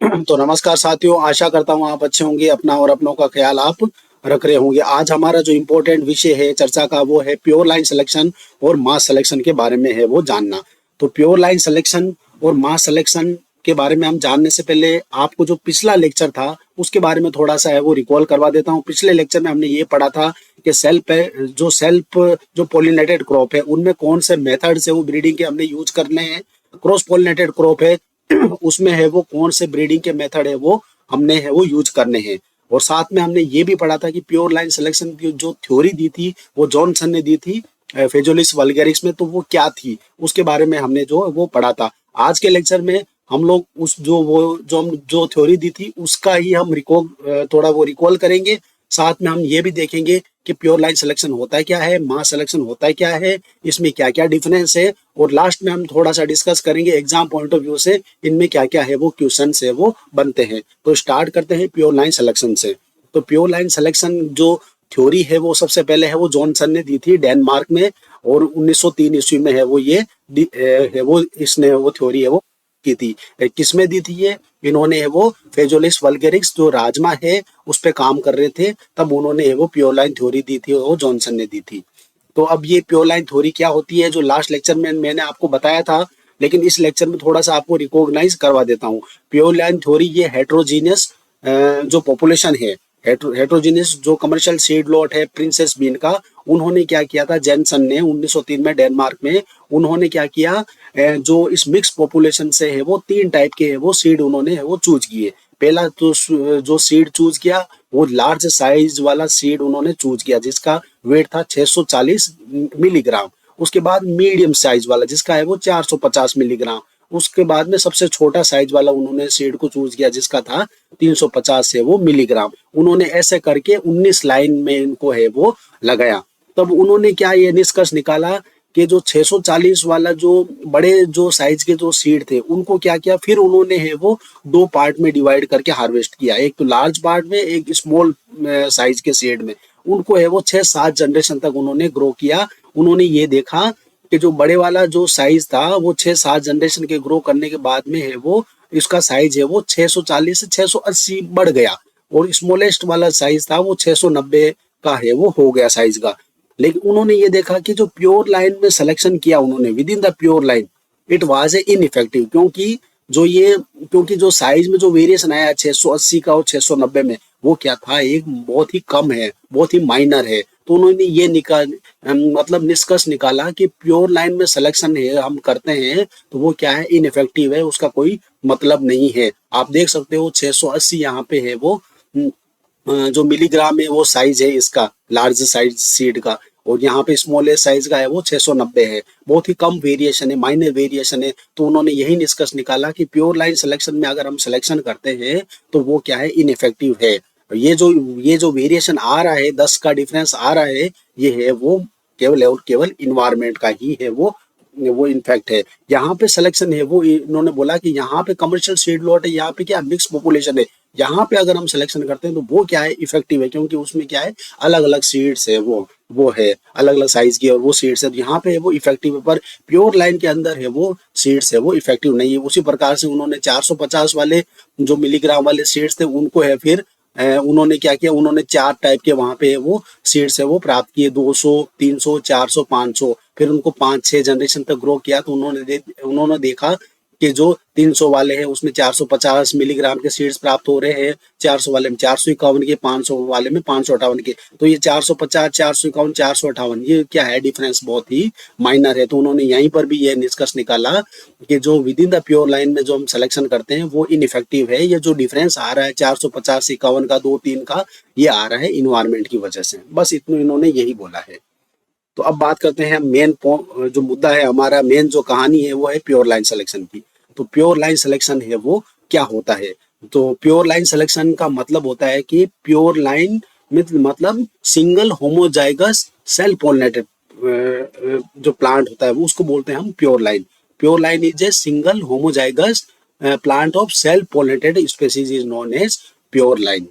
तो नमस्कार साथियों, आशा करता हूँ आप अच्छे होंगे। अपना और अपनों का ख्याल आप रख रहे होंगे। आज हमारा जो इम्पोर्टेंट विषय है चर्चा का वो है प्योर लाइन सिलेक्शन और मास सिलेक्शन के बारे में है वो जानना। तो प्योर लाइन सिलेक्शन और मास सिलेक्शन के बारे में हम जानने से पहले आपको जो पिछला लेक्चर था उसके बारे में थोड़ा सा है वो रिकॉल करवा देता हूँ। पिछले लेक्चर में हमने ये पढ़ा था कि सेल्फ जो पोलिनेटेड क्रॉप है उनमें कौन से मेथड से वो ब्रीडिंग के हमने यूज करने हैं। क्रॉस पोलिनेटेड क्रॉप है उसमें है वो कौन से ब्रीडिंग के मेथड है वो हमने है वो यूज करने हैं। और साथ में हमने ये भी पढ़ा था कि प्योर लाइन सिलेक्शन की जो थ्योरी दी थी वो जॉनसन ने दी थी फेजोलिस वल्गेरिस में, तो वो क्या थी उसके बारे में हमने जो वो पढ़ा था। आज के लेक्चर में हम लोग उस जो थ्योरी दी थी उसका ही हम थोड़ा वो रिकॉल करेंगे। साथ में हम ये भी देखेंगे कि प्योर लाइन सिलेक्शन होता है क्या है, मास सिलेक्शन होता है क्या है, इसमें क्या क्या डिफरेंस है, और लास्ट में हम थोड़ा सा डिस्कस करेंगे एग्जाम पॉइंट ऑफ व्यू से इनमें क्या क्या है वो क्वेश्चन है वो बनते हैं। तो स्टार्ट करते हैं प्योर लाइन सिलेक्शन से। तो प्योर लाइन सिलेक्शन जो थ्योरी है वो सबसे पहले है वो जॉनसन ने दी थी डेनमार्क में, और 1903 ईस्वी में है वो है वो इसने वो थ्योरी है वो की थी। किसमें दी थी ये? इन्होंने है वो फेजोलिस वल्गेरिस जो राजमा है उस पे काम कर रहे थे, तब उन्होंने है वो प्योर लाइन थ्योरी दी थी, वो जॉनसन ने दी थी। तो अब ये प्योर लाइन थ्योरी क्या होती है जो लास्ट लेक्चर में मैंने आपको बताया था, लेकिन इस लेक्चर में थोड़ा सा आपको रिकॉग्नाइज करवा देता हूँ। प्योर लाइन थ्योरी ये हेट्रोजीनियस जो पॉपुलेशन है, हेट्रोजीनियस जो कमर्शियल सीड लॉट है प्रिंसेस बीन का, उन्होंने क्या किया था जेनसन ने 1903 में डेनमार्क में, उन्होंने क्या किया जो इस मिक्स पॉपुलेशन से है वो तीन टाइप के है वो सीड उन्होंने है वो चूज किए। पहला तो जो सीड चूज किया वो लार्ज साइज वाला सीड उन्होंने चूज किया जिसका वेट था 640 मिलीग्राम। उसके बाद मीडियम साइज वाला जिसका है वो 450 मिलीग्राम। उसके बाद में सबसे छोटा साइज वाला उन्होंने सीड को चूज किया जिसका था 350 से वो मिलीग्राम। उन्होंने ऐसे करके 19 लाइन में इनको है वो लगाया। तब उन्होंने क्या ये निष्कर्ष निकाला कि जो 640 वाला जो बड़े जो साइज के जो सीड थे उनको क्या किया, फिर उन्होंने है वो दो पार्ट में डिवाइड करके हार्वेस्ट किया, एक तो लार्ज पार्ट में एक स्मॉल साइज के सीड में। उनको है वो 6-7 जनरेशन तक उन्होंने ग्रो किया। उन्होंने ये देखा कि जो बड़े वाला जो साइज था वो 6-7 जनरेशन के ग्रो करने के बाद में है वो इसका साइज है वो 640 से 680 बढ़ गया, और स्मॉलेस्ट वाला साइज था वो 690 का है वो हो गया साइज का। लेकिन उन्होंने ये देखा कि जो प्योर लाइन में सिलेक्शन किया उन्होंने with in the pure line, it was a ineffective, क्योंकि जो साइज में जो वेरिएशन आया 680 का और 690 में, वो क्या था, एक बहुत ही कम है, बहुत ही माइनर है। तो उन्होंने ये मतलब निष्कर्ष निकाला कि प्योर लाइन में सिलेक्शन है हम करते हैं तो वो क्या है, इनइफेक्टिव है, उसका कोई मतलब नहीं है। आप देख सकते हो 680 यहाँ पे है वो जो मिलीग्राम में वो साइज है इसका लार्ज साइज सीड का, और यहाँ पे स्मॉलेस्ट साइज का है वो 690 है। बहुत ही कम वेरिएशन है, माइनर वेरिएशन है। तो उन्होंने यही निष्कर्ष निकाला कि प्योर लाइन सिलेक्शन में अगर हम सिलेक्शन करते हैं तो वो क्या है, इनइफेक्टिव है। ये जो वेरिएशन आ रहा है, 10 का डिफरेंस आ रहा है, ये है वो केवल और केवल इन्वायरमेंट का ही है वो इनफैक्ट है। यहाँ पे सिलेक्शन है वो इन्होंने बोला कि यहाँ पे कमर्शियल सीड लॉट है, यहाँ पे क्या मिक्स पॉपुलेशन है, यहाँ पे अगर हम सिलेक्शन करते हैं तो वो क्या है, इफेक्टिव है, क्योंकि उसमें क्या है अलग अलग सीड्स है वो है अलग अलग साइज की, और वो सीड्स है तो यहाँ पे है वो इफेक्टिव है। पर प्योर लाइन के अंदर है वो सीड्स है वो इफेक्टिव नहीं है। उसी प्रकार से उन्होंने 450 वाले जो मिलीग्राम वाले सीड्स थे उनको है फिर उन्होंने क्या किया, उन्होंने 4 टाइप के वहां पे वो सीड्स है वो प्राप्त किए, 200, 300, 400, 500। फिर उनको 5-6 जनरेशन तक ग्रो किया तो उन्होंने देखा कि जो 300 वाले हैं उसमें 450 मिलीग्राम के सीड्स प्राप्त हो रहे हैं, 400 वाले में 451 के, 500 वाले में 558 के। तो ये 450, 451, 458, ये क्या है, डिफरेंस बहुत ही माइनर है। तो उन्होंने यहीं पर भी ये निष्कर्ष निकाला कि जो with in the pure line में जो हम सिलेक्शन करते हैं वो इनइफेक्टिव है। ये जो डिफरेंस आ रहा है 450 51 का 2-3 का, ये आ रहा है इन्वायरमेंट की वजह से। बस इतना इन्होंने यही बोला है। तो अब बात करते हैं मेन जो मुद्दा है हमारा, मेन जो कहानी है वो है प्योर लाइन सिलेक्शन की। तो प्योर लाइन सिलेक्शन है वो क्या होता है? तो प्योर लाइन सिलेक्शन का मतलब होता है कि प्योर लाइन मतलब सिंगल होमोजाइगस सेल पोलिनेटेड जो प्लांट होता है वो उसको बोलते हैं हम pure line. Pure line is a single homozygous plant of cell pollinated species is known as pure line.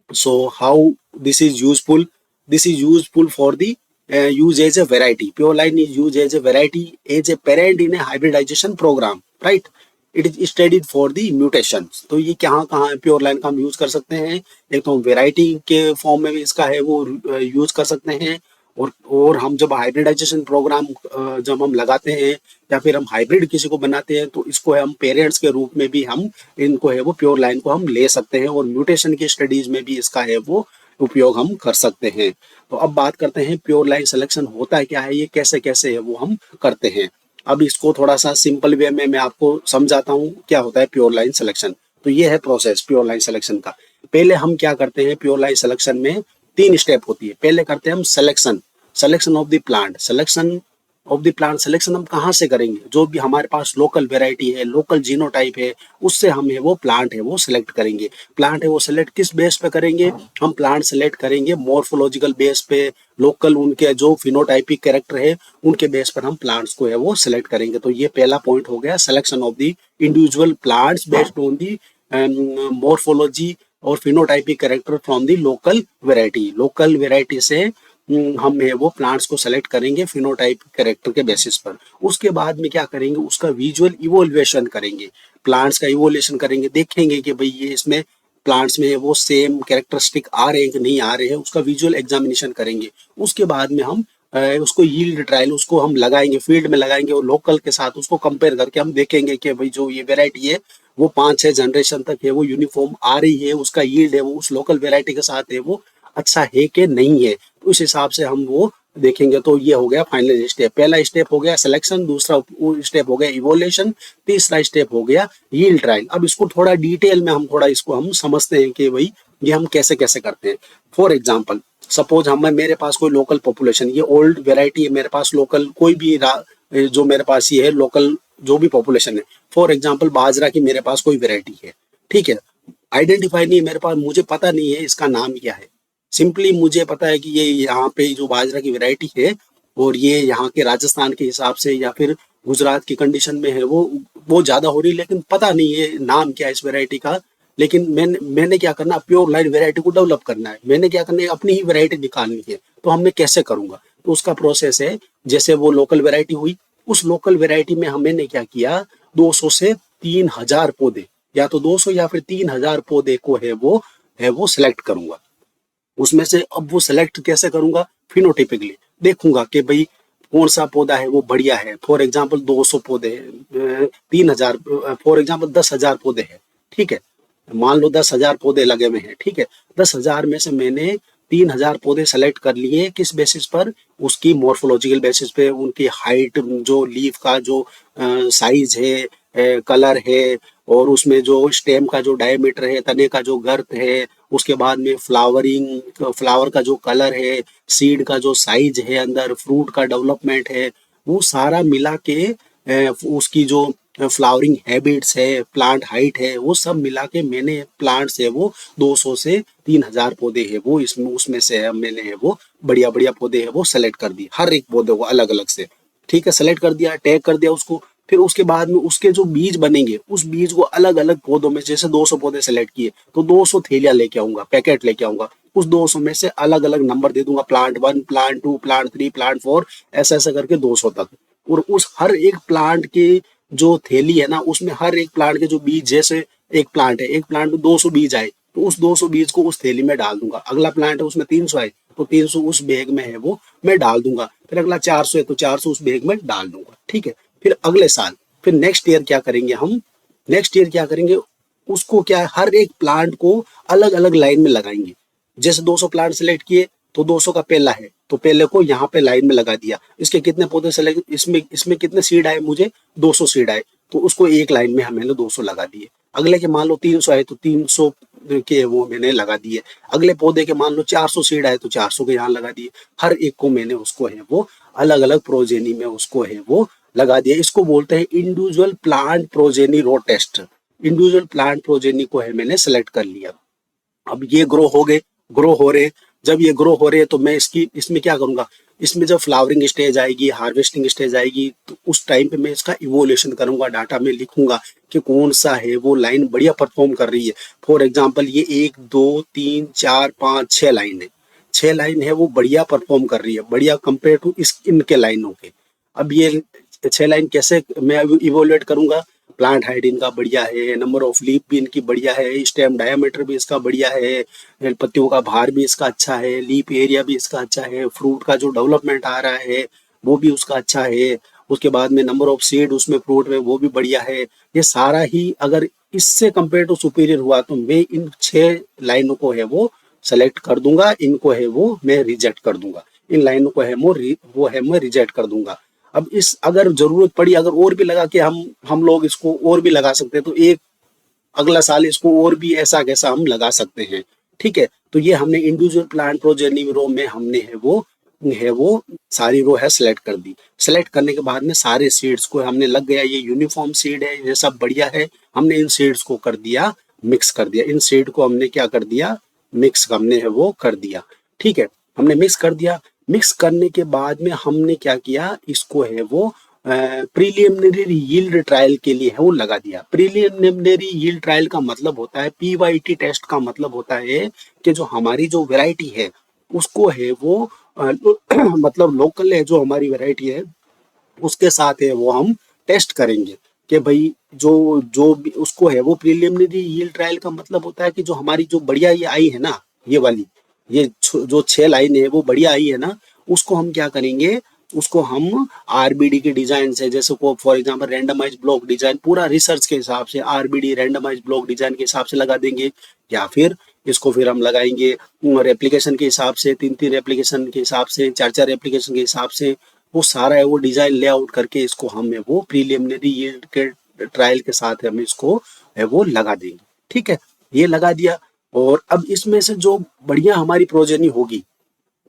So how this is useful? This is useful for the use as a variety. Pure line is used as a variety, as a parent in a hybridization program, right? It is studied for the mutation. तो ये कहाँ कहाँ pure line का हम use कर सकते हैं, एक तो वेराइटी के फॉर्म में भी इसका है वो यूज कर सकते हैं, और हम जब हाइब्रिडाइजेशन प्रोग्राम जब हम लगाते हैं या फिर हम हाइब्रिड किसी को बनाते हैं तो इसको है हम पेरेंट्स के रूप में भी हम इनको है वो प्योर लाइन को हम ले सकते हैं, और म्यूटेशन की स्टडीज में भी इसका है वो उपयोग हम कर सकते हैं। तो अब बात करते हैं प्योर लाइन सिलेक्शन होता है क्या है, ये कैसे कैसे है वो हम करते हैं। अब इसको थोड़ा सा सिंपल वे में मैं आपको समझाता हूँ क्या होता है प्योर लाइन सिलेक्शन। तो ये है प्रोसेस प्योर लाइन सिलेक्शन का। पहले हम क्या करते हैं, प्योर लाइन सिलेक्शन में 3 स्टेप होती है। पहले करते हैं हम selection, selection of the plant. Selection of the plant selection हम कहाँ से करेंगे, जो भी हमारे पास लोकल वेराइटी है, लोकल जीनोटाइप है, उससे हम है वो प्लांट है वो सिलेक्ट करेंगे। प्लांट है वो सिलेक्ट किस बेस पे करेंगे, हम प्लांट सिलेक्ट करेंगे मॉर्फोलॉजिकल बेस पे, लोकल उनके जो फिनोटाइपिक कैरेक्टर है उनके बेस पर हम प्लांट्स को है वो सिलेक्ट करेंगे। तो ये पहला पॉइंट हो गया, selection of the individual plants based on the morphology और phenotypic character from the local variety. Local variety से हम है वो प्लांट्स को सेलेक्ट करेंगे फिनोटाइप कैरेक्टर के बेसिस पर। उसके बाद में क्या करेंगे, उसका विजुअल इवोल्यूशन करेंगे, प्लांट्स का इवोल्यूशन करेंगे, देखेंगे कि भाई ये इसमें प्लांट्स में वो सेम कैरेक्टरिस्टिक आ रहे हैं कि नहीं आ रहे हैं, उसका विजुअल एग्जामिनेशन करेंगे। उसके बाद में हम उसको यील्ड ट्रायल उसको हम लगाएंगे, फील्ड में लगाएंगे, और लोकल के साथ उसको कंपेयर करके हम देखेंगे कि भाई जो ये वेराइटी है वो 5-6 जनरेशन तक है वो यूनिफॉर्म आ रही है, उसका यील्ड है वो उस लोकल वेराइटी के साथ है वो अच्छा है कि नहीं है। तो उस हिसाब से हम वो देखेंगे। तो ये हो गया फाइनल स्टेप। पहला स्टेप हो गया सिलेक्शन, दूसरा स्टेप हो गया इवोल्यूशन, तीसरा स्टेप हो गया यील्ड ट्रायल। अब इसको थोड़ा डिटेल में हम थोड़ा इसको हम समझते हैं कि भाई ये हम कैसे कैसे करते हैं। फॉर एग्जाम्पल सपोज हम मेरे पास कोई लोकल पॉपुलेशन, ये ओल्ड वेराइटी है मेरे पास, लोकल कोई भी जो मेरे पास ये है लोकल जो भी पॉपुलेशन है, फॉर एग्जाम्पल बाजरा की मेरे पास कोई वेराइटी है, ठीक है, आइडेंटिफाई नहीं है मेरे पास, मुझे पता नहीं है इसका नाम क्या है, सिंपली मुझे पता है कि ये यहाँ पे जो बाजरा की वैरायटी है और ये यहाँ के राजस्थान के हिसाब से या फिर गुजरात की कंडीशन में है वो ज्यादा हो रही है, लेकिन पता नहीं है नाम क्या है इस वैरायटी का। लेकिन मैंने क्या करना, प्योर लाइन वैरायटी को डेवलप करना है, मैंने क्या करना है अपनी ही वैरायटी निकालनी है। तो हमने कैसे करूंगा, तो उसका प्रोसेस है, जैसे वो लोकल वैरायटी हुई, उस लोकल वैरायटी में हमने क्या किया, 200 से 3000 पौधे, या तो 200 या फिर 3000 पौधे को है वो सिलेक्ट करूंगा। उसमें से अब वो सेलेक्ट कैसे करूंगा, फिनोटिपिकली देखूंगा कि भाई कौन सा पौधा है वो बढ़िया है। फॉर एग्जाम्पल 200 पौधे, 3000, फॉर एग्जाम्पल 10,000 पौधे हैं, ठीक है, मान लो 10,000 पौधे लगे हुए हैं, ठीक है, 10,000 में से मैंने 3000 पौधे सेलेक्ट कर लिए, किस बेसिस पर, उसकी मॉर्फोलॉजिकल बेसिस पे, उनकी हाइट, जो लीफ का जो साइज है, कलर है, और उसमें जो स्टेम का जो डायमीटर है, तने का जो गर्थ है, उसके बाद में फ्लावर का जो कलर है, सीड का जो साइज है, अंदर फ्रूट का डेवलपमेंट है, वो सारा मिला के उसकी जो फ्लावरिंग हैबिट्स है, प्लांट हाइट है, वो सब मिला के मैंने प्लांट्स है वो 200 से 3000 पौधे है वो इसमें उसमें से मैंने है वो बढ़िया बढ़िया पौधे है वो सेलेक्ट कर दिए, हर एक पौधे को अलग अलग से, ठीक है, सेलेक्ट कर दिया, टैग कर दिया उसको। फिर उसके बाद में उसके जो बीज बनेंगे, उस बीज को अलग अलग पौधों में, जैसे 200 पौधे सेलेक्ट किए तो 200 थैलियां लेके आऊंगा, पैकेट लेके आऊंगा, उस 200 में से अलग अलग नंबर दे दूंगा, प्लांट 1, प्लांट 2, प्लांट 3, प्लांट 4, ऐसा ऐसा करके 200 तक। और उस हर एक प्लांट की जो थैली है ना, उसमें हर एक प्लांट के जो बीज, जैसे एक प्लांट है, एक प्लांट में 200 बीज आए तो उस 200 बीज को उस थैली में डाल दूंगा। अगला प्लांट है उसमें 300 आए तो 300 उस बैग में है वो मैं डाल दूंगा। फिर अगला 400 है तो 400 उस बैग में डाल दूंगा, ठीक है। फिर अगले साल, फिर नेक्स्ट ईयर क्या करेंगे हम, नेक्स्ट ईयर क्या करेंगे, उसको क्या है, हर एक प्लांट को अलग अलग लाइन में लगाएंगे। जैसे 200 प्लांट सेलेक्ट किए तो 200 का पहला है तो पहले को यहाँ पे लाइन में लगा दिया, इसके कितने पौधे सेलेक्ट, इसमें इसमें कितने सीड आए, मुझे 200 सीड आए तो उसको एक लाइन में हमने 200 लगा दिए। अगले के मान लो 300 आए तो 300 के वो मैंने लगा दिए। अगले पौधे के मान लो 400 सीड आए तो 400 के यहाँ लगा दिए। हर एक को मैंने उसको है वो अलग अलग प्रोजेनी में उसको है वो लगा दिया। इसको बोलते हैं इंडिविजुअल प्लांट प्रोजेनी रो टेस्ट। इंडिविजुअल प्लांट प्रोजेनी को है मैंने सेलेक्ट कर लिया। अब ये ग्रो हो गए, ग्रो हो रहे, जब ये ग्रो हो रहे हैं तो मैं इसमें क्या करूंगा, इसमें जब फ्लावरिंग स्टेज आएगी, हार्वेस्टिंग स्टेज आएगी तो उस टाइम पे मैं इसका इवोल्यूशन करूंगा, डाटा में लिखूंगा कि कौन सा है वो लाइन बढ़िया परफॉर्म कर रही है। फॉर एग्जांपल ये 1 2 3 4 5 6 लाइन है, 6 लाइन है वो बढ़िया परफॉर्म कर रही है, बढ़िया कंपेयर टू इनके लाइनों के। अब ये 6 लाइन कैसे मैं इवोल्यूएट करूंगा, प्लांट हाइट इनका बढ़िया है, नंबर ऑफ लीफ भी इनकी बढ़िया है, स्टेम डायमीटर भी इसका बढ़िया है, पत्तियों का भार भी इसका अच्छा है, लीफ एरिया भी इसका अच्छा है, फ्रूट का जो डेवलपमेंट आ रहा है वो भी उसका अच्छा है, उसके बाद में नंबर ऑफ सीड उसमें फ्रूट में वो भी बढ़िया है। ये सारा ही अगर इससे कंपेयर टू सुपीरियर हुआ तो मैं इन 6 लाइनों को है वो सेलेक्ट कर दूंगा, इनको है वो मैं रिजेक्ट कर दूंगा, इन लाइनों को है वो है मैं रिजेक्ट कर दूंगा। अब इस अगर जरूरत पड़ी अगर और भी लगा के हम लोग इसको और भी लगा सकते हैं तो एक अगला साल इसको और भी ऐसा कैसा हम लगा सकते हैं। ठीक है, तो ये हमने इंडिविजुअल प्लांट प्रोजेनी रो में हमने है वो सारी रो है सेलेक्ट कर दी। सेलेक्ट करने के बाद में सारे सीड्स को हमने लग गया ये यूनिफॉर्म सीड है, ये सब बढ़िया है। हमने इन सीड्स को कर दिया मिक्स कर दिया, इन सीड को हमने क्या कर दिया मिक्स हमने है वो कर दिया। ठीक है, हमने मिक्स कर दिया। मिक्स करने के बाद में हमने क्या किया इसको है वो प्रीलिमिनरी यील्ड ट्रायल के लिए है वो लगा दिया। प्रीलिमिनरी यील्ड ट्रायल का मतलब होता है पीवाईटी टेस्ट का मतलब होता है कि जो हमारी जो वैरायटी है उसको है वो मतलब लोकल है जो हमारी वैरायटी है उसके साथ है वो हम टेस्ट करेंगे कि भाई जो जो भी उसको है वो प्रीलिमिनरी यील्ड ट्रायल का मतलब होता है कि जो हमारी जो बढ़िया ये आई है ना ये वाली ये जो 6 लाइन है वो बढ़िया आई है ना, उसको हम क्या करेंगे उसको हम आरबीडी के डिजाइन से जैसे को for example randomise block design पूरा रिसर्च के हिसाब से आरबीडी रैंडमाइज ब्लॉक डिजाइन के हिसाब से लगा देंगे, या फिर इसको फिर हम लगाएंगे रेप्लिकेशन के हिसाब से 3-3 रेप्लिकेशन के हिसाब से 4-4 रेप्लिकेशन के हिसाब से वो सारा है वो डिजाइन लेआउट करके इसको हम है वो प्रीलिमिनरी यील्ड के ट्रायल के साथ हम इसको है वो लगा देंगे। ठीक है, ये लगा दिया। और अब इसमें से जो बढ़िया हमारी प्रोजेनी होगी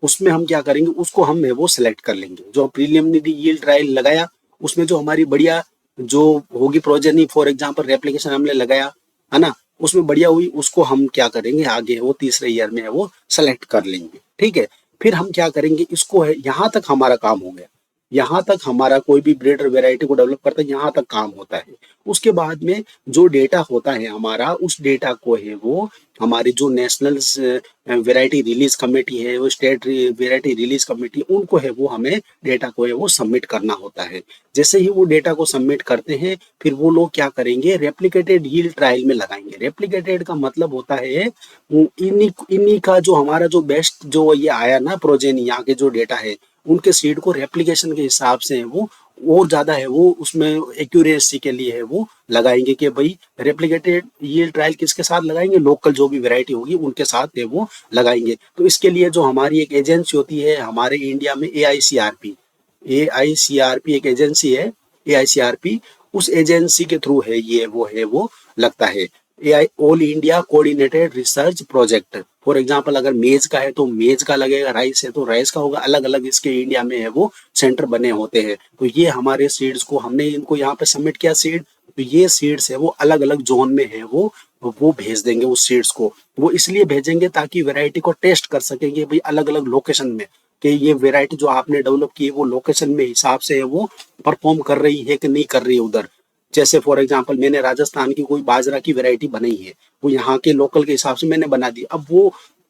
उसमें हम क्या करेंगे उसको हम है वो सिलेक्ट कर लेंगे। जो प्रीलिमिनरी यील्ड ट्रायल लगाया उसमें जो हमारी बढ़िया जो होगी प्रोजेनी फॉर एग्जांपल रेप्लिकेशन हमने लगाया है ना उसमें बढ़िया हुई उसको हम क्या करेंगे आगे वो तीसरे ईयर में है वो सेलेक्ट कर लेंगे। ठीक है, फिर हम क्या करेंगे इसको है यहाँ तक हमारा काम हो गया, यहाँ तक हमारा कोई भी ब्रीडर वैरायटी को डेवलप करता है यहाँ तक काम होता है। उसके बाद में जो डेटा होता है हमारा उस डेटा को है वो हमारी जो नेशनल वैरायटी रिलीज कमेटी है वो स्टेट वैरायटी रिलीज कमेटी उनको है वो हमें डेटा को है वो सबमिट करना होता है। जैसे ही वो डेटा को सबमिट करते हैं फिर वो लोग क्या करेंगे रेप्लिकेटेड यील्ड ट्रायल में लगाएंगे। रेप्लिकेटेड का मतलब होता है इन्हीं का जो हमारा जो बेस्ट जो ये आया ना प्रोजेनी यहाँ के जो डेटा है उनके सीड को रेप्लिकेशन के हिसाब से वो और ज्यादा है वो उसमें एक्यूरेसी के लिए है वो लगाएंगे कि भाई रेप्लिकेटेड यील्ड ट्रायल किसके साथ लगाएंगे लोकल जो भी वैरायटी होगी उनके साथ है वो लगाएंगे। तो इसके लिए जो हमारी एक एजेंसी होती है हमारे इंडिया में एआईसीआरपी एक एजेंसी है एआईसीआरपी उस एजेंसी के थ्रू है वो लगता है AI all India coordinated research project. For example अगर मेज का है तो मेज का लगेगा, राइस है तो राइस का होगा, अलग अलग इसके इंडिया में है वो सेंटर बने होते हैं। तो ये हमारे सीड्स को हमने इनको यहाँ पे सबमिट किया सीड, तो ये सीड्स है वो अलग अलग जोन में है वो भेज देंगे उस सीड्स को। वो इसलिए भेजेंगे ताकि वैरायटी को टेस्ट कर सकेंगे भाई अलग अलग लोकेशन में कि ये वैरायटी जो आपने डेवलप की है वो लोकेशन में हिसाब से है वो परफॉर्म कर रही है कि नहीं कर रही है उधर। जैसे फॉर एग्जांपल मैंने राजस्थान की कोई बाजरा की वैरायटी बनाई है वो यहाँ के लोकल के हिसाब से मैंने बना दी। अब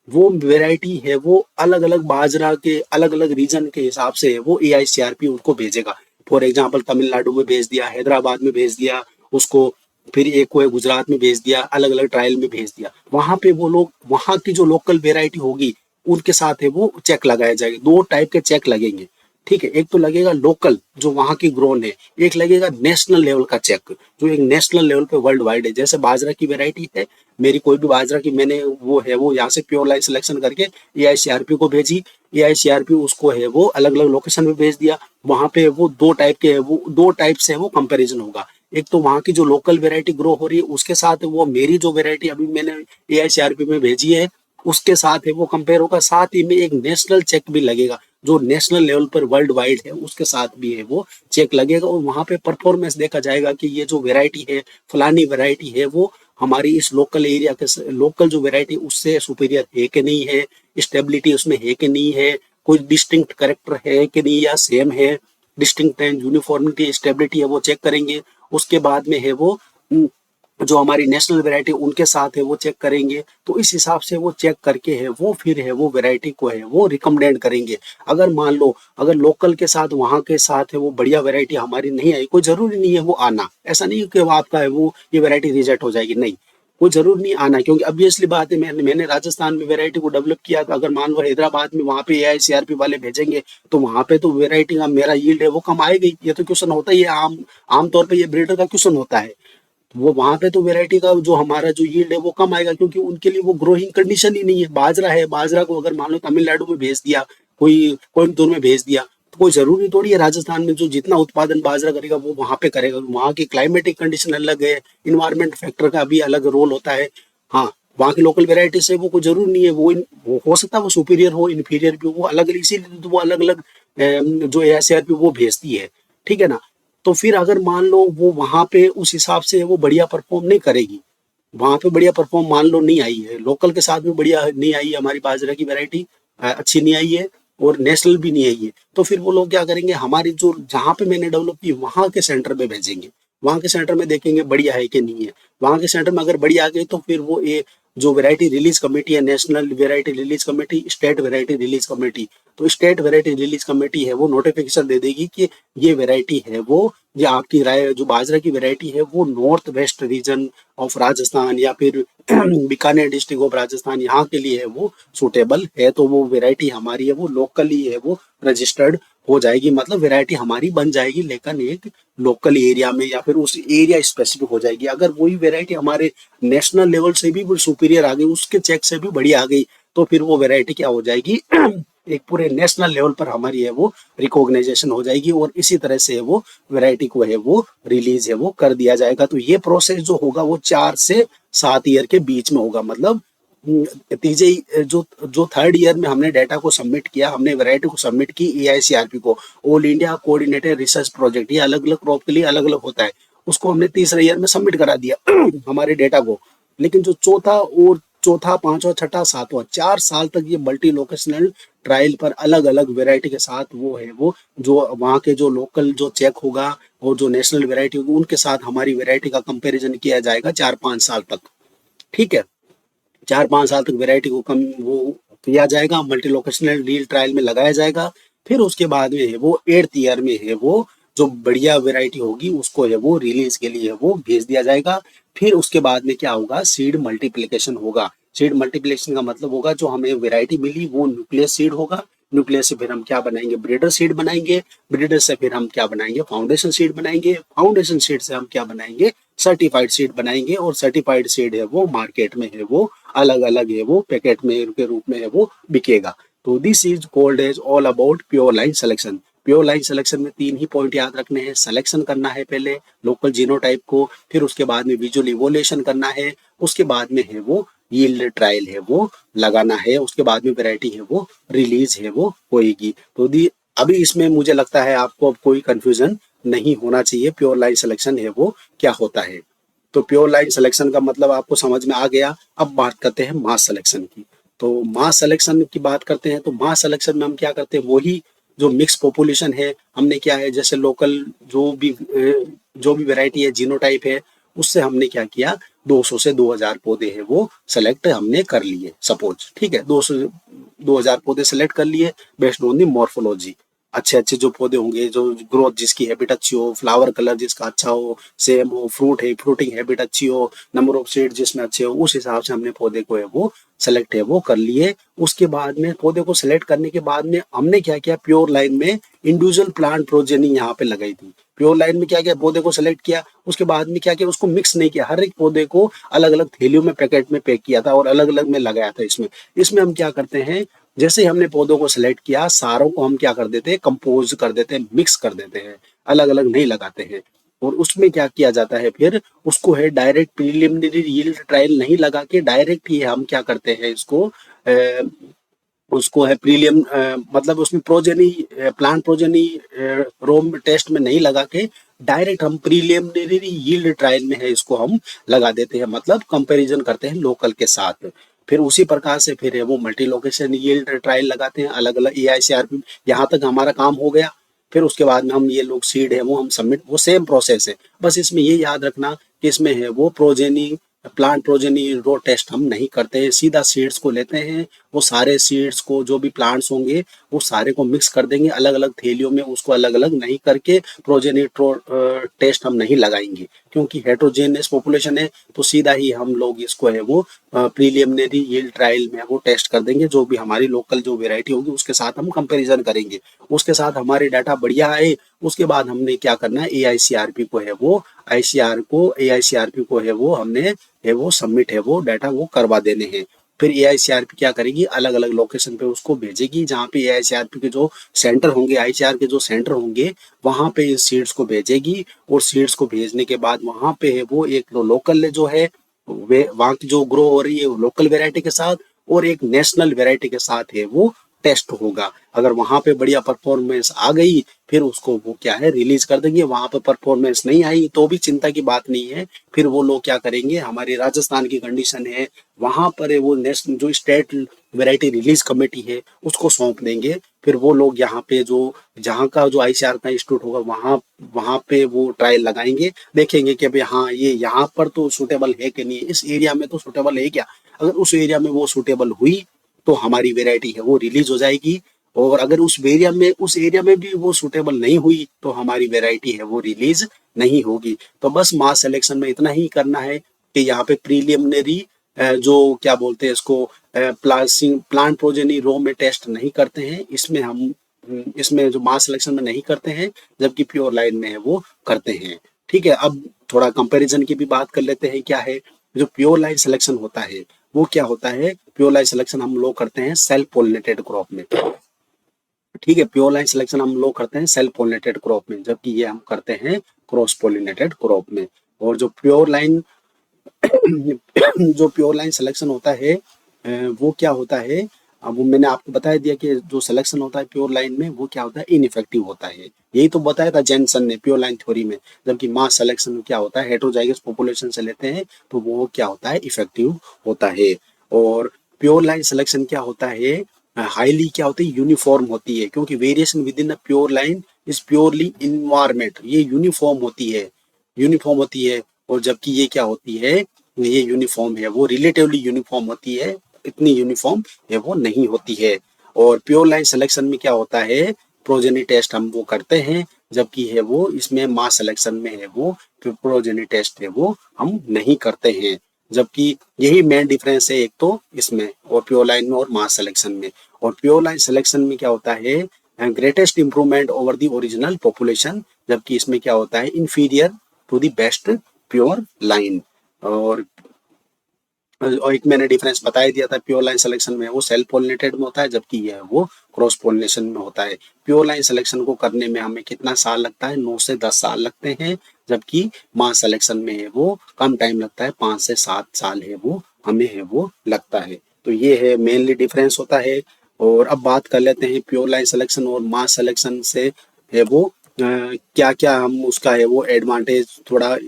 वो वैरायटी है वो अलग अलग बाजरा के अलग अलग रीजन के हिसाब से वो एआईसीआरपी उनको भेजेगा। फॉर एग्जांपल तमिलनाडु में भेज दिया, हैदराबाद में भेज दिया उसको, फिर एक को गुजरात में भेज दिया, अलग अलग ट्रायल में भेज दिया। वहां पे वो लोग वहां की जो लोकल वेराइटी होगी उनके साथ है वो चेक लगाया जाएगा। 2 टाइप के चेक लगेंगे। ठीक है, एक तो लगेगा लोकल जो वहां की ग्रोन है, एक लगेगा नेशनल लेवल का चेक जो एक नेशनल लेवल पे वर्ल्ड वाइड है। जैसे बाजरा की वैरायटी है मेरी कोई भी बाजरा की मैंने वो यहाँ से प्योर लाइन सिलेक्शन करके एआईसीआरपी को भेजी, एआईसीआरपी उसको है वो अलग अलग लोकेशन में भेज दिया। वहां पे वो 2 टाइप के वो 2 टाइप से वो कंपेरिजन होगा। एक तो वहां की जो लोकल वेरायटी ग्रो हो रही है उसके साथ वो मेरी जो वेरायटी अभी मैंने एआईसीआरपी में भेजी है उसके साथ है वो कंपेयर होगा। साथ ही में एक नेशनल चेक भी लगेगा जो नेशनल लेवल पर वर्ल्ड वाइड है उसके साथ भी है वो चेक लगेगा और वहां पे परफॉर्मेंस देखा जाएगा कि ये जो वेरायटी है फलानी वेरायटी है वो हमारी इस लोकल एरिया के लोकल जो वेरायटी उससे सुपीरियर है कि नहीं है, स्टेबिलिटी उसमें है कि नहीं है, कोई डिस्टिंक्ट कैरेक्टर है कि नहीं या सेम है, डिस्टिंक्ट एंड यूनिफॉर्मिटी स्टेबिलिटी है वो चेक करेंगे। उसके बाद में है वो जो हमारी नेशनल वैरायटी उनके साथ है वो चेक करेंगे। तो इस हिसाब से वो चेक करके है वो फिर है वो वैरायटी को है वो रिकमेंड करेंगे। अगर मान लो अगर लोकल के साथ वहाँ के साथ है वो बढ़िया वैरायटी हमारी नहीं आई, कोई जरूरी नहीं है वो आना, ऐसा नहीं है कि वो आपका है वो ये वैरायटी रिजेक्ट हो जाएगी, नहीं, कोई जरूर नहीं आना, क्योंकि ऑब्वियसली बात है मैंने राजस्थान में वैरायटी को डेवलप किया, तो अगर मान लो हैदराबाद में वहाँ पे AICRP वाले भेजेंगे तो वहाँ पे तो वैरायटी का मेरा यील्ड है वो कम आएगी। ये तो क्वेश्चन होता ही है, आमतौर पर ये ब्रीडर का क्वेश्चन होता है। वो वहां पे तो वैरायटी का जो हमारा जो यील्ड है वो कम आएगा, क्योंकि उनके लिए वो ग्रोइंग कंडीशन ही नहीं है। बाजरा है, बाजरा को अगर मान लो तमिलनाडु में भेज दिया, कोई कोयम्बतूर में भेज दिया, तो कोई जरूरी थोड़ी है राजस्थान में जो जितना उत्पादन बाजरा करेगा वो वहां पे करेगा। वहां की क्लाइमेटिक कंडीशन अलग है, इन्वायरमेंट फैक्टर का भी अलग रोल होता है। हाँ, वहाँ की लोकल वेराइटी से वो कोई जरूरी नहीं है वो हो सकता है वो सुपीरियर हो इन्फीरियर भी हो, वो अलग अलग, इसीलिए तो वो अलग अलग जो AICRP वो भेजती है। ठीक है ना। तो फिर अगर मान लो वो वहां पे उस हिसाब से वो बढ़िया परफॉर्म नहीं करेगी, वहां पे बढ़िया परफॉर्म मान लो नहीं आई है, लोकल के साथ भी बढ़िया नहीं आई है हमारी बाजरा की वैरायटी, अच्छी नहीं आई है, और नेशनल भी नहीं आई है, तो फिर वो लोग क्या करेंगे, हमारी जो जहाँ पे मैंने डेवलप की वहां के सेंटर में भेजेंगे। वहां के सेंटर में देखेंगे बढ़िया है कि नहीं है। वहां के सेंटर में अगर बढ़िया आ गई तो फिर वो ये जो वैरायटी रिलीज कमेटी है, national variety release committee, state variety release committee, तो स्टेट वैरायटी रिलीज कमेटी है वो नोटिफिकेशन दे देगी कि ये वैरायटी है वो, ये आपकी राय जो बाजरा की वैरायटी है वो north west region of Rajasthan या फिर बीकानेर डिस्ट्रिक्ट ऑफ राजस्थान यहाँ के लिए है वो सुटेबल है, तो वो वैरायटी हमारी है वो लोकली है वो रजिस्टर्ड हो जाएगी, मतलब वैरायटी हमारी बन जाएगी, लेकिन एक लोकल एरिया में या फिर उस एरिया स्पेसिफिक हो जाएगी। अगर वही वैरायटी हमारे नेशनल लेवल से भी सुपीरियर आ गई, उसके चेक से भी बढ़िया आ गई, तो फिर वो वैरायटी क्या हो जाएगी एक पूरे नेशनल लेवल पर हमारी है वो रिकॉग्नाइजेशन हो जाएगी, और इसी तरह से वो वैरायटी को है वो रिलीज है वो कर दिया जाएगा। तो ये प्रोसेस जो होगा वो 4 से 7 ईयर के बीच में होगा, मतलब तीजे जो जो थर्ड ईयर में हमने डाटा को सबमिट किया, हमने वैरायटी को सबमिट की AICRP को, all India coordinated research project, ये अलग अलग क्रॉप के लिए अलग अलग होता है, उसको हमने तीसरे ईयर में सबमिट करा दिया हमारे डेटा को। लेकिन जो चौथा पांचवा छठा सातवां 4 साल तक ये मल्टी लोकेशनल ट्रायल पर अलग अलग वेराइटी के साथ वो है वो जो वहाँ के जो लोकल जो चेक होगा और जो नेशनल वेराइटी होगी उनके साथ हमारी वेराइटी का कंपैरिजन किया जाएगा 4-5 साल तक। ठीक है, 4-5 साल तक वेराइटी को कम वो किया जाएगा, मल्टी लोकेशनल रील ट्रायल में लगाया जाएगा। फिर उसके बाद में है वो 8th ईयर में है वो जो बढ़िया वेराइटी होगी उसको है वो रिलीज के लिए वो भेज दिया जाएगा। फिर उसके बाद में क्या होगा, सीड मल्टीप्लिकेशन होगा। सीड मल्टीप्लिकेशन का मतलब होगा जो हमें वेराइटी मिली वो न्यूक्लियस सीड होगा, न्यूक्लियस से फिर हम क्या बनाएंगे, ब्रीडर सीड बनाएंगे, ब्रीडर से फिर हम क्या बनाएंगे, फाउंडेशन सीड बनाएंगे, फाउंडेशन सीड से हम क्या बनाएंगे, सर्टिफाइड सीड बनाएंगे, और सर्टिफाइड सीड है वो मार्केट में है वो अलग अलग है वो पैकेट में के रूप में है वो बिकेगा। तो this is called as all about pure line selection. Pure line selection में 3 ही पॉइंट याद रखने हैं, सिलेक्शन करना है पहले लोकल जीनोटाइप को, फिर उसके बाद में विजुअल इवोल्यूशन करना है, उसके बाद में है वो यील्ड ट्रायल है वो लगाना है, उसके बाद में वैरायटी है वो रिलीज है वो होएगी। तो दी अभी इसमें मुझे लगता है आपको अब कोई कंफ्यूजन नहीं होना चाहिए, प्योर लाइन सिलेक्शन है वो क्या होता है। तो प्योर लाइन सिलेक्शन का मतलब आपको समझ में आ गया। अब बात करते हैं मास सिलेक्शन की। तो मास सिलेक्शन की बात करते हैं तो मास सिलेक्शन में हम क्या करते हैं, वही जो मिक्स पॉपुलेशन है हमने क्या है, जैसे लोकल जो भी वैरायटी है जीनोटाइप है उससे हमने क्या किया, 200 से 2000 पौधे है वो सेलेक्ट हमने कर लिए सपोज। ठीक है, 2000 पौधे सेलेक्ट कर लिए बेस्ड ऑन दी मॉर्फोलॉजी। अच्छे अच्छे जो पौधे होंगे, जो ग्रोथ जिसकी हैबिट अच्छी हो, फ्लावर कलर जिसका अच्छा हो, सेम हो, फ्रूट है फ्रूटिंग हैबिट अच्छी हो, नंबर ऑफ सीड जिसमें अच्छे हो, उस हिसाब से हमने पौधे को है वो सेलेक्ट है वो कर लिए। उसके बाद में पौधे को सिलेक्ट करने के बाद में हमने क्या किया, प्योर लाइन में इंडिविजुअल प्लांट प्रोजेनी यहाँ पे लगाई थी। प्योर लाइन में क्या किया, पौधे को सिलेक्ट किया, उसके बाद में क्या किया, उसको मिक्स नहीं किया, हर एक पौधे को अलग अलग थैलियों में पैकेट में पैक किया था और अलग अलग में लगाया था। इसमें इसमें हम क्या करते हैं, जैसे ही हमने पौधों को सिलेक्ट किया सारों को हम क्या कर देते हैं, कंपोज कर देते हैं, मिक्स कर देते हैं, अलग अलग नहीं लगाते हैं। और उसमें क्या किया जाता है, फिर उसको है डायरेक्ट प्रीलिमिनरी यील्ड ट्रायल नहीं लगा के डायरेक्ट ही हम क्या करते हैं इसको उसको है मतलब उसमें प्रोजेनी प्लांट प्रोजेनी रोम टेस्ट में नहीं लगा के डायरेक्ट हम प्रीलिमिनरी यील्ड ट्रायल में है इसको हम लगा देते हैं, मतलब कंपैरिजन करते हैं लोकल के साथ। फिर उसी प्रकार से फिर है वो मल्टी लोकेशन यील्ड ट्रायल लगाते हैं अलग अलग AICRP। यहाँ तक हमारा काम हो गया। फिर उसके बाद में हम ये लोग सीड है वो हम सबमिट, वो सेम प्रोसेस है, बस इसमें ये याद रखना कि इसमें है वो प्रोजेनी प्लांट प्रोजेनी रो टेस्ट हम नहीं करते हैं, सीधा सीड्स को लेते हैं, वो सारे सीड्स को जो भी प्लांट्स होंगे वो सारे को मिक्स कर देंगे अलग अलग थैलियों में, उसको अलग अलग नहीं करके प्रोजेनी टेस्ट हम नहीं लगाएंगे, क्योंकि हेट्रोजेनियस पॉपुलेशन है। तो सीधा ही हम लोग इसको है वो प्रीलिमिनरी यील्ड ट्रायल में वो टेस्ट कर देंगे, जो भी हमारी लोकल जो वेराइटी होगी उसके साथ हम कंपैरिजन करेंगे, उसके साथ हमारे डाटा बढ़िया आए, उसके बाद हमने क्या करना है, एआईसीआरपी को है वो एआईसीआरपी को है वो हमने है वो सबमिट है वो डाटा वो करवा देने हैं। फिर एआईसीआरपी क्या करेगी, अलग अलग लोकेशन पे उसको भेजेगी, जहाँ पे एआईसीआरपी के जो सेंटर होंगे, आईसीआर के जो सेंटर होंगे वहां पे इस सीड्स को भेजेगी, और सीड्स को भेजने के बाद वहां पे है वो एक लोकल जो है वे वहां की जो ग्रो हो रही है लोकल वेराइटी के साथ, और एक नेशनल वेराइटी के साथ है वो टेस्ट होगा। अगर वहां पे बढ़िया परफॉर्मेंस आ गई फिर उसको वो क्या है रिलीज कर देंगे, वहां पे परफॉर्मेंस नहीं आई तो भी चिंता की बात नहीं है, फिर वो लोग क्या करेंगे, हमारी राजस्थान की कंडीशन है वहां पर है वो नेशनल जो स्टेट वेराइटी रिलीज कमेटी है उसको सौंप देंगे, फिर वो लोग यहाँ पे जो जहाँ का जो आईसीआर का इंस्टीट्यूट होगा वहां वहां पे वो ट्रायल लगाएंगे, देखेंगे कि भाई हाँ ये यहाँ पर तो सुटेबल है कि नहीं, इस एरिया में तो सुटेबल है क्या, अगर उस एरिया में वो सुटेबल हुई तो हमारी वेराइटी है वो रिलीज हो जाएगी, और अगर उस एरिया में भी वो सुटेबल नहीं हुई तो हमारी वेराइटी है वो रिलीज नहीं होगी। तो बस मास सिलेक्शन में इतना ही करना है कि यहाँ पे प्रीलिमिनरी जो क्या बोलते हैं इसको प्लांट प्रोजेनी रो में टेस्ट नहीं करते हैं, इसमें जो मास सिलेक्शन में नहीं करते हैं, जबकि प्योर लाइन में है वो करते हैं। ठीक है, अब थोड़ा कंपैरिजन की भी बात कर लेते हैं। क्या है जो प्योर लाइन सिलेक्शन होता है वो क्या होता है, प्योर लाइन सिलेक्शन हम लोग करते हैं सेल्फ पोलिनेटेड क्रॉप में। ठीक है, प्योर लाइन सिलेक्शन हम लोग करते हैं सेल्फ पोलिनेटेड क्रॉप में, जबकि ये हम करते हैं क्रॉस पोलिनेटेड क्रॉप में। और जो प्योर लाइन सिलेक्शन होता है वो क्या होता है, अब वो मैंने आपको बता दिया कि जो सिलेक्शन होता है प्योर लाइन में वो क्या होता है, इनइफेक्टिव होता है, यही तो बताया था जेनसन ने प्योर लाइन थ्योरी में। जबकि मास सिलेक्शन क्या होता है, हेट्रोजाइगस पॉपुलेशन से लेते हैं तो वो क्या होता है, इफेक्टिव होता है। और प्योर लाइन सिलेक्शन क्या होता है, हाईली क्या होती है, यूनिफॉर्म होती है, क्योंकि variation with in the pure line is purely environment, ये यूनिफॉर्म होती है। और जबकि ये क्या होती है, ये यूनिफॉर्म है वो रिलेटिवली यूनिफॉर्म होती है, इतनी यूनिफॉर्म है वो नहीं होती है। और प्योर लाइन सिलेक्शन में क्या होता है, प्रोजेनी टेस्ट हम वो करते हैं, जबकि है वो इसमें मास सिलेक्शन में है वो प्रोजेनी टेस्ट है वो हम नहीं करते हैं। जबकि यही मेन डिफरेंस है एक तो इसमें और प्योर लाइन में और मास सिलेक्शन में। और प्योर लाइन सिलेक्शन में क्या होता है, greatest improvement over the original population, जबकि इसमें क्या होता है, inferior to the best pure line. और एक मैंने डिफरेंस बता ही दिया था, प्योर लाइन सिलेक्शन में वो सेल्फ पोलिनेटेड में होता है, जबकि यह वो क्रॉस पोलिनेशन में होता है। प्योर लाइन सिलेक्शन को करने में हमें कितना साल लगता है, 9 से 10 साल लगते हैं, जबकि मास सिलेक्शन में है वो कम टाइम लगता है, 5 से 7 साल है वो हमें है वो लगता है। तो ये है मेनली डिफरेंस होता है। और अब बात कर लेते हैं प्योर लाइन सिलेक्शन और मास सिलेक्शन से है वो क्या क्या हम उसका है वो एडवांटेज थोड़ा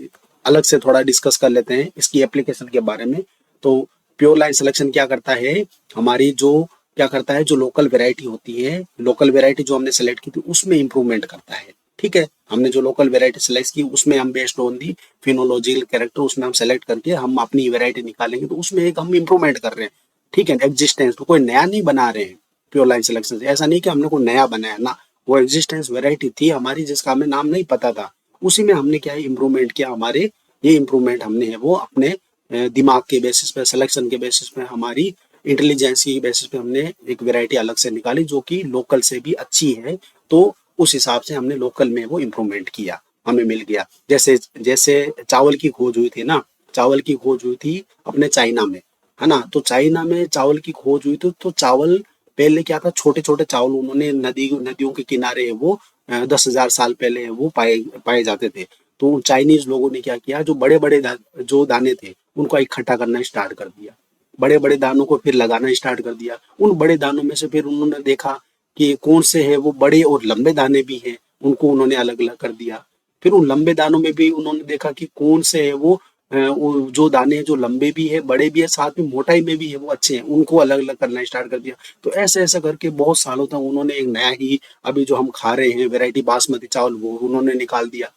अलग से थोड़ा डिस्कस कर लेते हैं इसकी एप्लीकेशन के बारे में। तो प्योर लाइन सिलेक्शन क्या करता है, हमारी जो क्या करता है, जो लोकल वैरायटी होती है, लोकल वैरायटी जो हमने सेलेक्ट की थी उसमें इंप्रूवमेंट करता है। ठीक है, हमने जो लोकल वैरायटी सेलेक्ट की उसमें हम बेस्ड ऑन दी फिनोलॉजिकल कैरेक्टर उसमें हम सेलेक्ट करके हम अपनी वैरायटी निकालेंगे, तो उसमें एक हम इंप्रूवमेंट कर रहे हैं। ठीक है, एग्जिस्टेंस तो कोई नया नहीं बना रहे हैं प्योर लाइन सिलेक्शन से, ऐसा नहीं कि हमने कोई नया बनाया ना, वो एग्जिस्टेंस वैरायटी थी हमारी जिसका हमें नाम नहीं पता था, उसी में हमने क्या है इंप्रूवमेंट किया। हमारे ये इंप्रूवमेंट हमने है वो अपने दिमाग के बेसिस पे, सिलेक्शन के बेसिस पे, हमारी इंटेलिजेंस की बेसिस पे हमने एक वैरायटी अलग से निकाली जो कि लोकल से भी अच्छी है, तो उस हिसाब से हमने लोकल में वो इम्प्रूवमेंट किया, हमें मिल गया। जैसे जैसे चावल की खोज हुई थी ना, चावल की खोज हुई थी अपने चाइना में, है ना, तो चाइना में चावल की खोज हुई थी, तो चावल पहले क्या था, छोटे छोटे चावल उन्होंने नदियों के किनारे वो 10,000 साल पहले वो पाए पाए जाते थे। तो चाइनीज लोगों ने क्या किया, जो बड़े बड़े जो दाने थे उनको इकट्ठा करना स्टार्ट कर दिया, बड़े बड़े दानों को फिर लगाना स्टार्ट कर दिया। उन बड़े दानों में से फिर उन्होंने देखा कि कौन से है वो बड़े और लंबे दाने भी हैं, उनको उन्होंने अलग अलग कर दिया। फिर उन लंबे दानों में भी उन्होंने देखा कि कौन से है वो जो दाने जो लंबे भी है, बड़े भी है, साथ में मोटाई में भी है वो अच्छे हैं, उनको अलग अलग करना स्टार्ट कर दिया। तो ऐसे ऐसे करके बहुत सालों तक उन्होंने एक नया ही, अभी जो हम खा रहे हैं वैरायटी बासमती चावल, वो उन्होंने निकाल दिया,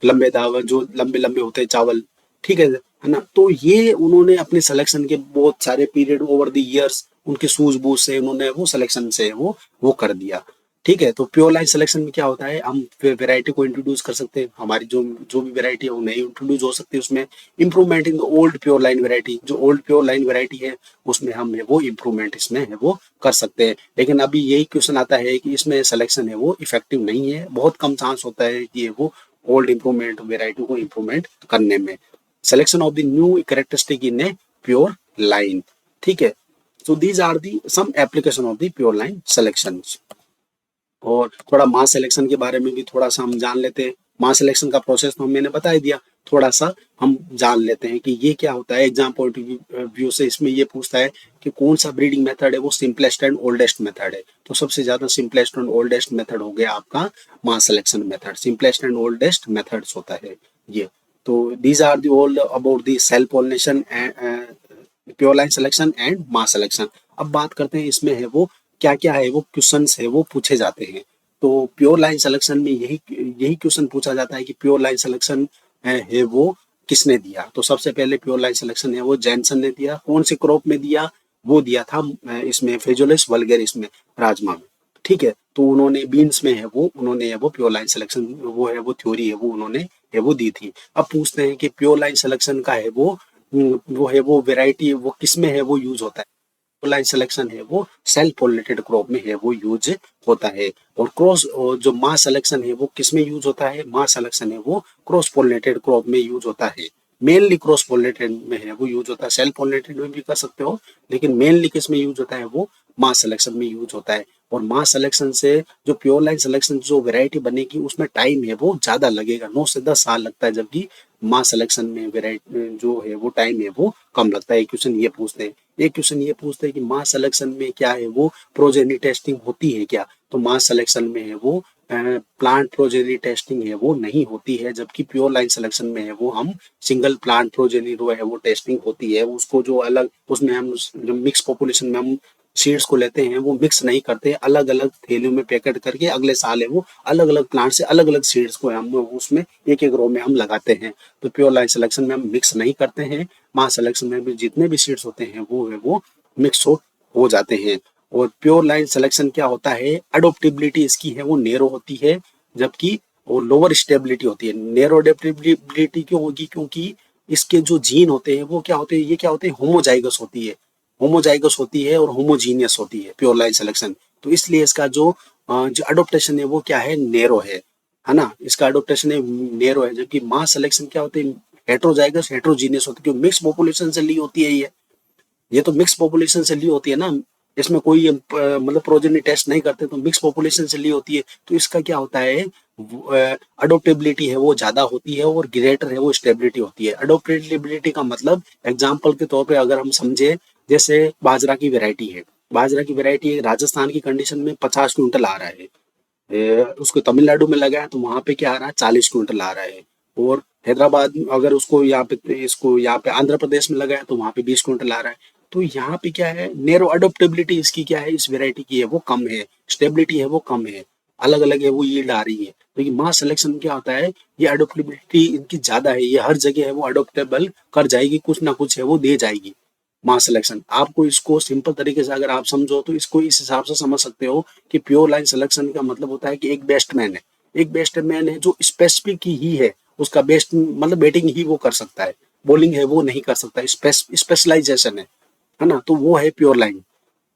लंबे दावत जो लंबे लंबे होते हैं चावल। ठीक है ना। तो ये उन्होंने अपने सिलेक्शन के बहुत सारे पीरियड ओवर द ईयर्स उनके सूझबूझ से उन्होंने वो सिलेक्शन से वो कर दिया। ठीक है, तो प्योर लाइन सिलेक्शन में क्या होता है, हम वेराइटी को इंट्रोड्यूस कर सकते हैं, हमारी जो जो भी वेराइटी है वो नई इंट्रोड्यूस हो सकती है उसमें। Improvement in the old pure line variety, जो ओल्ड प्योर लाइन वेराइटी है उसमें हम वो इंप्रूवमेंट इसमें है वो कर सकते हैं। लेकिन अभी यही क्वेश्चन आता है कि इसमें सिलेक्शन है वो इफेक्टिव नहीं है, बहुत कम चांस होता है कि ये वो ओल्ड इंप्रूवमेंट वेराइटी को इंप्रूवमेंट करने में। Selection of the new characteristic in a pure line. ठीक है, so these are the some application of the pure line selection. और थोड़ा मास सिलेक्शन के बारे में भी थोड़ा सा हम जान लेते हैं। मास सिलेक्शन का प्रोसेस तो मैंने बता ही दिया, थोड़ा सा हम जान लेते हैं कि ये क्या होता है। एग्जाम पॉइंट व्यू से इसमें ये पूछता है कि कौन सा ब्रीडिंग मेथड है वो सिंपलेस्ट एंड ओल्डेस्ट मेथड है। तो सबसे ज्यादा सिंपलेस्ट एंड ओल्डेस्ट मेथड हो गया आपका mass selection method, simplest and oldest methods होता है ये। तो these are the all about the self pollination and pure line selection and mass selection. अब बात करते हैं इसमें है वो क्या क्या है वो क्वेश्चंस है वो पूछे जाते हैं। तो प्योर लाइन सिलेक्शन में यही यही क्वेश्चन पूछा जाता है कि प्योर लाइन सिलेक्शन है वो किसने दिया। तो सबसे पहले प्योर लाइन सिलेक्शन है वो जैनसन ने दिया। कौन से क्रॉप में दिया, वो दिया था इसमें फेजोलिस वल्गेरिस में, राजमा में। ठीक है, तो उन्होंने बीन्स में है वो उन्होंने है वो प्योर लाइन सिलेक्शन वो है वो थ्योरी है वो उन्होंने है वो दी थी। अब पूछते हैं कि प्योर लाइन सिलेक्शन का है वो है वो वेराइटी वो किस में है वो यूज होता है। लाइन सिलेक्शन है वो सेल्फ पोलिनेटेड क्रॉप में है वो यूज होता है। और क्रॉस जो मास सिलेक्शन है वो किस में यूज होता है, मास सिलेक्शन है वो क्रॉस पोलिनेटेड क्रॉप में यूज होता है। मेनली क्रॉस पोलिनेटेड में है वो यूज होता है, सेल्फ पोलिनेटेड में भी कर सकते हो, लेकिन मेनली किस में यूज होता है वो मास सिलेक्शन में यूज होता है। और मास सिलेक्शन से जो प्योर लाइन सिलेक्शन जो वेराइटी बनेगी उसमें टाइम है वो ज्यादा लगेगा, 9 से 10 साल लगता है, जबकि मास सिलेक्शन में वेराइटी जो है वो टाइम है वो कम लगता है। क्वेश्चन ये पूछते हैं, एक क्वेश्चन ये पूछते हैं कि मास सिलेक्शन में क्या है वो प्रोजेनी टेस्टिंग होती है क्या। तो मास सिलेक्शन में है वो प्लांट प्रोजेनी टेस्टिंग है वो नहीं होती है, जबकि प्योर लाइन सिलेक्शन में है वो हम सिंगल प्लांट प्रोजेनी जो है वो टेस्टिंग होती है। उसको जो अलग उसमें हम जो मिक्स पॉपुलेशन में हम सीड्स को लेते हैं वो मिक्स नहीं करते, अलग अलग थैलियों में पैकेट करके अगले साल है वो अलग अलग प्लांट से अलग अलग सीड्स को हम उसमें एक एक रो में हम लगाते हैं। तो प्योर लाइन सिलेक्शन में हम मिक्स नहीं करते हैं, मास सिलेक्शन में भी जितने भी सीड्स होते हैं वो मिक्स हो जाते हैं। और प्योर लाइन सिलेक्शन क्या होता है, अडोप्टेबिलिटी इसकी है वो नेरो होती है, जबकि और लोअर स्टेबिलिटी होती है। नेरो अडोप्टेबिलिटी क्यों होगी, क्योंकि इसके जो जीन होते हैं वो क्या होते हैं, ये क्या होते हैं, होमोजाइगस होती है, होमोजाइगस होती है और होमोजीनियस होती है प्योर लाइन सिलेक्शन। तो इसलिए इसका जो अडोप्टेशन है वो क्या है, नेरो है ना, इसका अडोप्टेशन है नेरो है। जबकि मास सिलेक्शन क्या होते हैं, हेट्रोजाइगस हेट्रोजीनियस होती है, क्योंकि मिक्स पॉपुलेशन से ली होती है ये तो मिक्स पॉपुलेशन से ली होती है ना, इसमें कोई मतलब प्रोजेनी टेस्ट नहीं करते, तो मिक्स पॉपुलेशन से ली होती है। तो इसका क्या होता है, अडोप्टेबिलिटी है वो ज्यादा होती है और ग्रेटर है वो स्टेबिलिटी होती है। अडोप्टेबिलिटी का मतलब एग्जाम्पल के तौर पे अगर हम समझे, जैसे बाजरा की वेराइटी है, बाजरा की वेराइटी राजस्थान की कंडीशन में 50 क्विंटल आ रहा है, उसको तमिलनाडु में लगा है तो वहां पे क्या आ रहा है, 40 क्विंटल आ रहा है। और हैदराबाद अगर उसको यहाँ पे आंध्र प्रदेश में लगा है तो वहां पे 20 क्विंटल आ रहा है। तो यहाँ पे क्या है, नेरो अडोप्टेबिलिटी इसकी क्या है, इस वेराइटी की है वो कम है, स्टेबिलिटी है वो कम है, अलग अलग है वो यील्ड आ रही है। लेकिन मास सिलेक्शन क्या होता है, ये अडोप्टेबिलिटी इनकी ज्यादा है, ये हर जगह है वो अडोप्टेबल कर जाएगी, कुछ ना कुछ है वो दे जाएगी। मास सिलेक्शन आपको इसको सिंपल तरीके से अगर आप समझो तो इसको इस हिसाब से समझ सकते हो कि प्योर लाइन सिलेक्शन का मतलब होता है कि एक बेस्ट मैन है, एक बेस्ट मैन है जो स्पेसिफिक ही है, उसका बेस्ट मतलब बैटिंग ही वो कर सकता है, बॉलिंग है वो नहीं कर सकता, स्पेशलाइजेशन है ना, तो वो है प्योर लाइन।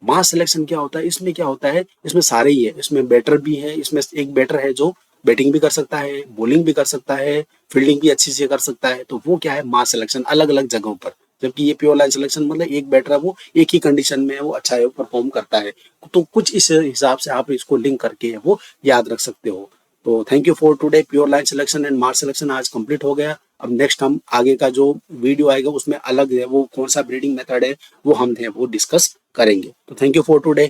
मास सिलेक्शन क्या होता है, इसमें क्या होता है, इसमें सारे ही है, इसमें बैटर भी है, इसमें एक बैटर है जो बैटिंग भी कर सकता है, बॉलिंग भी कर सकता है, फील्डिंग भी अच्छी से कर सकता है। तो वो क्या है, मास सिलेक्शन अलग अलग जगहों पर। जबकि ये प्योर लाइन सिलेक्शन मतलब एक बैटर है वो एक ही कंडीशन में है वो अच्छा है परफॉर्म करता है। तो कुछ इस हिसाब से आप इसको लिंक करके वो याद रख सकते हो। तो thank you for today. Pure line selection and mass selection आज कंप्लीट हो गया। अब नेक्स्ट हम आगे का जो वीडियो आएगा उसमें अलग है वो कौन सा ब्रीडिंग मेथड है वो हम थे वो डिस्कस करेंगे। तो थैंक यू फॉर टुडे।